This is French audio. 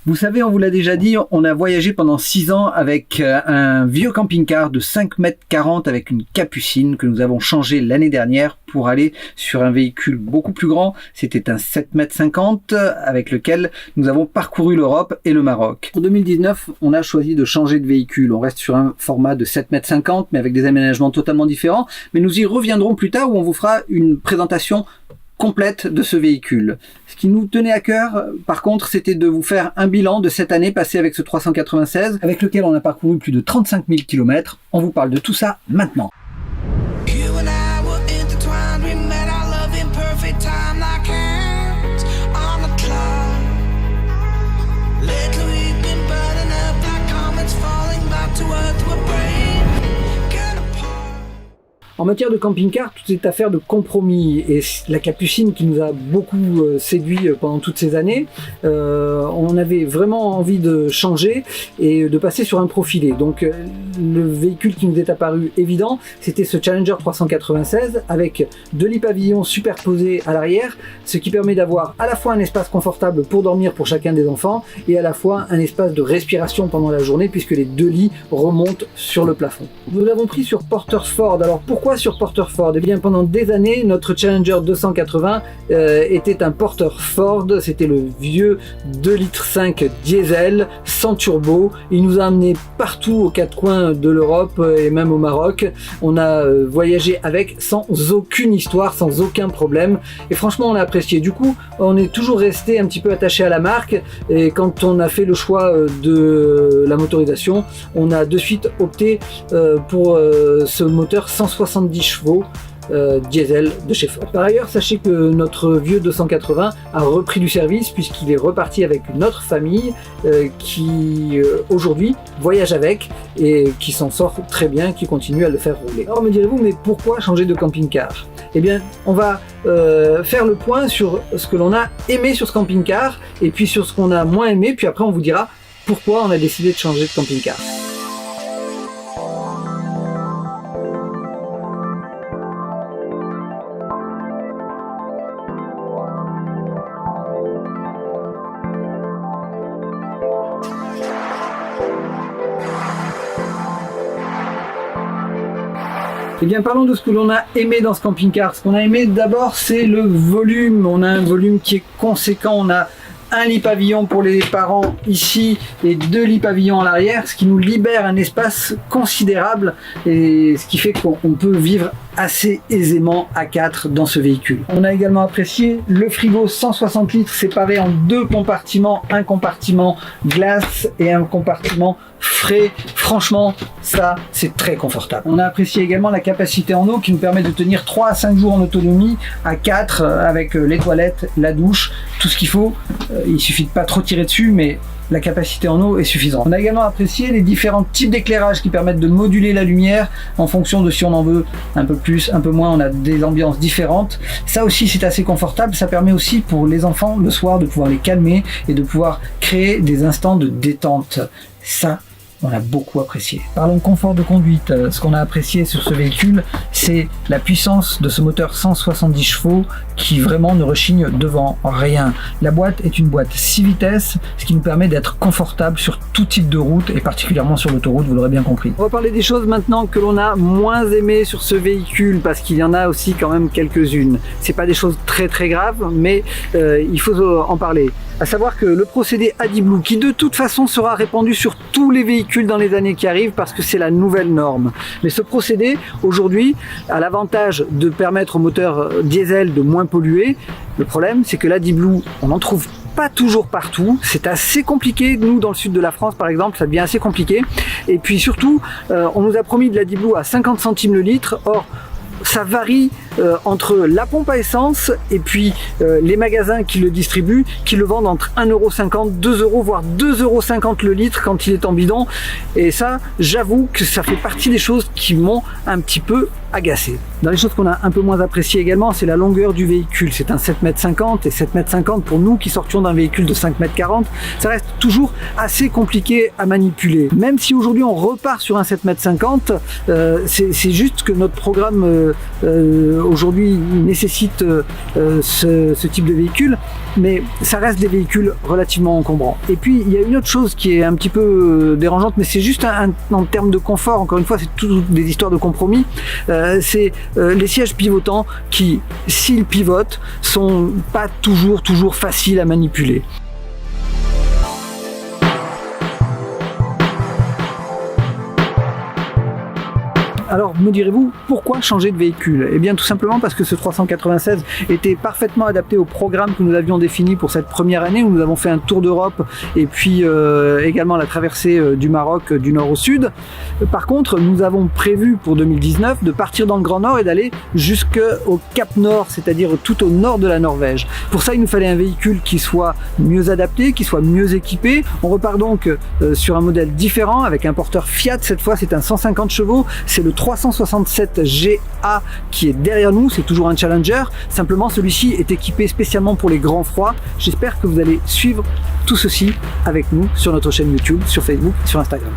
Vous savez, on vous l'a déjà dit, on a voyagé pendant 6 ans avec un vieux camping-car de 5,40 m avec une capucine que nous avons changé l'année dernière pour aller sur un véhicule beaucoup plus grand. C'était un 7,50 m avec lequel nous avons parcouru l'Europe et le Maroc. Pour 2019, on a choisi de changer de véhicule. On reste sur un format de 7,50 m mais avec des aménagements totalement différents. Mais nous y reviendrons plus tard où on vous fera une présentation complète de ce véhicule. Ce qui nous tenait à cœur, par contre, c'était de vous faire un bilan de cette année passée avec ce 396, avec lequel on a parcouru plus de 35 000 km. On vous parle de tout ça maintenant. En matière de camping-car, tout est affaire de compromis et la capucine qui nous a beaucoup séduit pendant toutes ces années, on avait vraiment envie de changer et de passer sur un profilé. Donc le véhicule qui nous est apparu évident, c'était ce Challenger 396 avec 2 lits pavillons superposés à l'arrière, ce qui permet d'avoir à la fois un espace confortable pour dormir pour chacun des enfants et à la fois un espace de respiration pendant la journée puisque les 2 lits remontent sur le plafond. Nous l'avons pris sur Porter Ford. Alors pourquoi sur Porter Ford? Eh bien pendant des années, notre Challenger 280 était un Porter Ford, c'était le vieux 2,5 litres diesel sans turbo. Il nous a amené partout aux 4 coins de l'Europe et même au Maroc. On a voyagé avec sans aucune histoire, sans aucun problème et franchement on a apprécié. Du coup on est toujours resté un petit peu attaché à la marque et quand on a fait le choix de la motorisation, on a de suite opté pour ce moteur 170 chevaux diesel de chez Ford. Par ailleurs, sachez que notre vieux 280 a repris du service puisqu'il est reparti avec une autre famille qui aujourd'hui voyage avec et qui s'en sort très bien, qui continue à le faire rouler. Alors me direz-vous, mais pourquoi changer de camping-car? Eh bien, on va faire le point sur ce que l'on a aimé sur ce camping-car et puis sur ce qu'on a moins aimé, puis après on vous dira pourquoi on a décidé de changer de camping-car. Eh bien, parlons de ce que l'on a aimé dans ce camping-car. Ce qu'on a aimé d'abord, c'est le volume. On a un volume qui est conséquent. On a un lit pavillon pour les parents ici et 2 lits pavillons à l'arrière, ce qui nous libère un espace considérable et ce qui fait qu'on peut vivre assez aisément à 4 dans ce véhicule. On a également apprécié le frigo 160 litres séparé en 2 compartiments, un compartiment glace et un compartiment frais. Franchement, ça c'est très confortable. On a apprécié également la capacité en eau qui nous permet de tenir 3 à 5 jours en autonomie à 4 avec les toilettes, la douche, tout ce qu'il faut. Il suffit de pas trop tirer dessus, mais la capacité en eau est suffisante. On a également apprécié les différents types d'éclairage qui permettent de moduler la lumière en fonction de si on en veut un peu plus, un peu moins. On a des ambiances différentes. Ça aussi c'est assez confortable. Ça permet aussi pour les enfants le soir de pouvoir les calmer et de pouvoir créer des instants de détente. Ça, on a beaucoup apprécié. Parlons confort de conduite. Ce qu'on a apprécié sur ce véhicule, c'est la puissance de ce moteur 170 chevaux qui vraiment ne rechigne devant rien. La boîte est une boîte 6 vitesses, ce qui nous permet d'être confortable sur tout type de route et particulièrement sur l'autoroute, vous l'aurez bien compris. On va parler des choses maintenant que l'on a moins aimées sur ce véhicule parce qu'il y en a aussi quand même quelques-unes. C'est pas des choses très graves, mais il faut en parler. À savoir que le procédé AdiBlue, qui de toute façon sera répandu sur tous les véhicules dans les années qui arrivent parce que c'est la nouvelle norme. Mais ce procédé, aujourd'hui, a l'avantage de permettre au moteur diesel de moins polluer. Le problème, c'est que l'AdiBlue, on n'en trouve pas toujours partout, c'est assez compliqué. Nous dans le sud de la France par exemple, ça devient assez compliqué. Et puis surtout, on nous a promis de l'AdiBlue à 50 centimes le litre. Or, ça varie entre la pompe à essence et puis les magasins qui le distribuent, qui le vendent entre 1,50 €, 2 €, voire 2,50 € le litre quand il est en bidon. Et ça, j'avoue que ça fait partie des choses qui m'ont un petit peu agacé. Dans les choses qu'on a un peu moins appréciées également, c'est la longueur du véhicule. C'est un 7,50 m et 7,50 m pour nous qui sortions d'un véhicule de 5,40 m, ça reste toujours assez compliqué à manipuler. Même si aujourd'hui on repart sur un 7,50 m, c'est juste que notre programme aujourd'hui nécessite ce type de véhicule. mais ça reste des véhicules relativement encombrants. Et puis il y a une autre chose qui est un petit peu dérangeante, mais c'est juste en termes de confort, encore une fois c'est toutes des histoires de compromis, c'est les sièges pivotants qui, s'ils pivotent, sont pas toujours faciles à manipuler. Alors me direz-vous, pourquoi changer de véhicule? Eh bien tout simplement parce que ce 396 était parfaitement adapté au programme que nous avions défini pour cette première année où nous avons fait un tour d'Europe et puis également la traversée du Maroc du nord au sud. Par contre, nous avons prévu pour 2019 de partir dans le Grand Nord et d'aller jusqu'au Cap Nord, c'est-à-dire tout au nord de la Norvège. Pour ça, il nous fallait un véhicule qui soit mieux adapté, qui soit mieux équipé. On repart donc sur un modèle différent avec un porteur Fiat. Cette fois, c'est un 150 chevaux. C'est le 367 GA qui est derrière nous, c'est toujours un Challenger, simplement celui-ci est équipé spécialement pour les grands froids. J'espère que vous allez suivre tout ceci avec nous sur notre chaîne YouTube, sur Facebook, sur Instagram.